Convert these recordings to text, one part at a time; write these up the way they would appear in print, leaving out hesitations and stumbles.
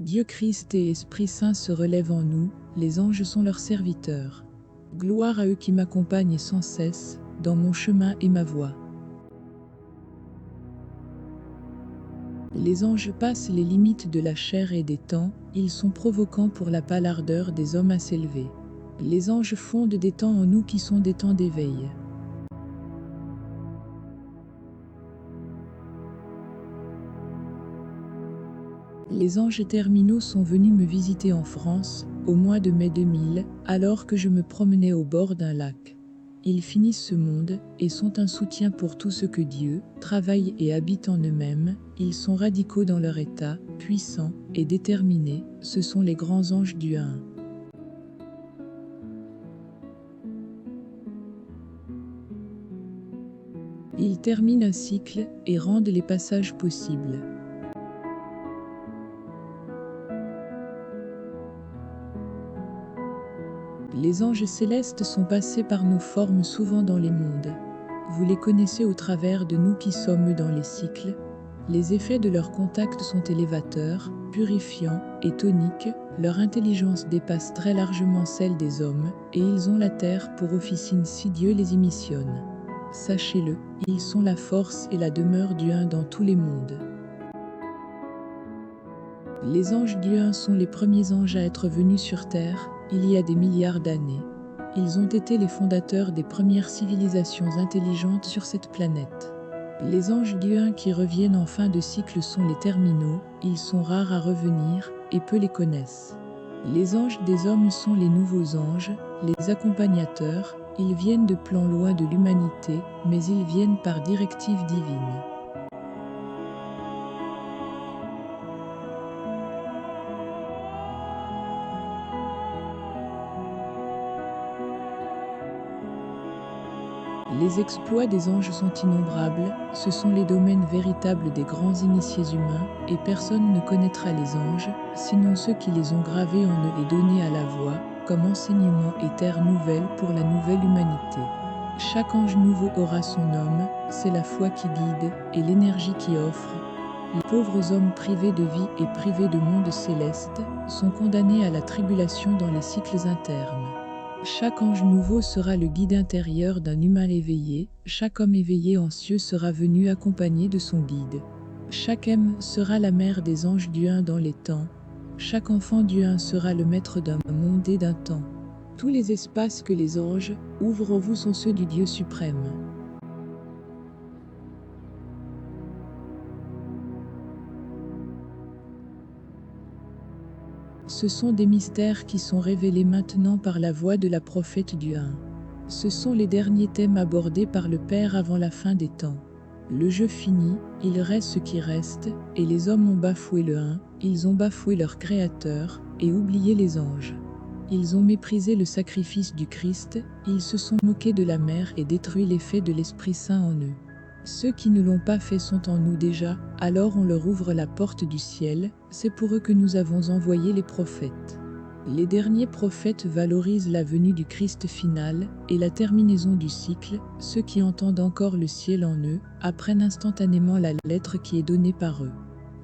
Dieu Christ et Esprit Saint se relèvent en nous, les anges sont leurs serviteurs. Gloire à eux qui m'accompagnent sans cesse, dans mon chemin et ma voie. Les anges passent les limites de la chair et des temps, ils sont provoquants pour la pâle ardeur des hommes à s'élever. Les anges fondent des temps en nous qui sont des temps d'éveil. Les anges terminaux sont venus me visiter en France, au mois de mai 2000, alors que je me promenais au bord d'un lac. Ils finissent ce monde et sont un soutien pour tout ce que Dieu travaille et habite en eux-mêmes. Ils sont radicaux dans leur état, puissants et déterminés. Ce sont les grands anges du 1. Ils terminent un cycle et rendent les passages possibles. Les anges célestes sont passés par nos formes souvent dans les mondes. Vous les connaissez au travers de nous qui sommes dans les cycles. Les effets de leur contact sont élévateurs, purifiants et toniques. Leur intelligence dépasse très largement celle des hommes et ils ont la terre pour officine si Dieu les y missionne. Sachez-le, ils sont la force et la demeure du 1 dans tous les mondes. Les anges du 1 sont les premiers anges à être venus sur terre, il y a des milliards d'années. Ils ont été les fondateurs des premières civilisations intelligentes sur cette planète. Les anges du 1 qui reviennent en fin de cycle sont les terminaux, ils sont rares à revenir et peu les connaissent. Les anges des hommes sont les nouveaux anges, les accompagnateurs, ils viennent de plans loin de l'humanité, mais ils viennent par directive divine. Les exploits des anges sont innombrables, ce sont les domaines véritables des grands initiés humains, et personne ne connaîtra les anges, sinon ceux qui les ont gravés en eux et donnés à la voix, comme enseignement et terre nouvelle pour la nouvelle humanité. Chaque ange nouveau aura son homme, c'est la foi qui guide, et l'énergie qui offre. Les pauvres hommes privés de vie et privés de monde céleste, sont condamnés à la tribulation dans les cycles internes. Chaque ange nouveau sera le guide intérieur d'un humain éveillé, chaque homme éveillé en cieux sera venu accompagné de son guide. Chaque âme sera la mère des anges du 1 dans les temps. Chaque enfant du 1 sera le maître d'un monde et d'un temps. Tous les espaces que les anges ouvrent en vous sont ceux du Dieu suprême. Ce sont des mystères qui sont révélés maintenant par la voix de la prophète du 1. Ce sont les derniers thèmes abordés par le Père avant la fin des temps. Le jeu fini, il reste ce qui reste, et les hommes ont bafoué le 1, ils ont bafoué leur Créateur, et oublié les anges. Ils ont méprisé le sacrifice du Christ, ils se sont moqués de la mère et détruit l'effet de l'Esprit Saint en eux. Ceux qui ne l'ont pas fait sont en nous déjà, alors on leur ouvre la porte du ciel, c'est pour eux que nous avons envoyé les prophètes. Les derniers prophètes valorisent la venue du Christ final et la terminaison du cycle, ceux qui entendent encore le ciel en eux, apprennent instantanément la lettre qui est donnée par eux.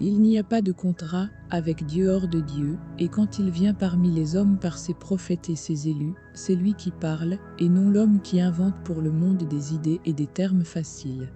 Il n'y a pas de contrat avec Dieu hors de Dieu, et quand il vient parmi les hommes par ses prophètes et ses élus, c'est lui qui parle, et non l'homme qui invente pour le monde des idées et des termes faciles.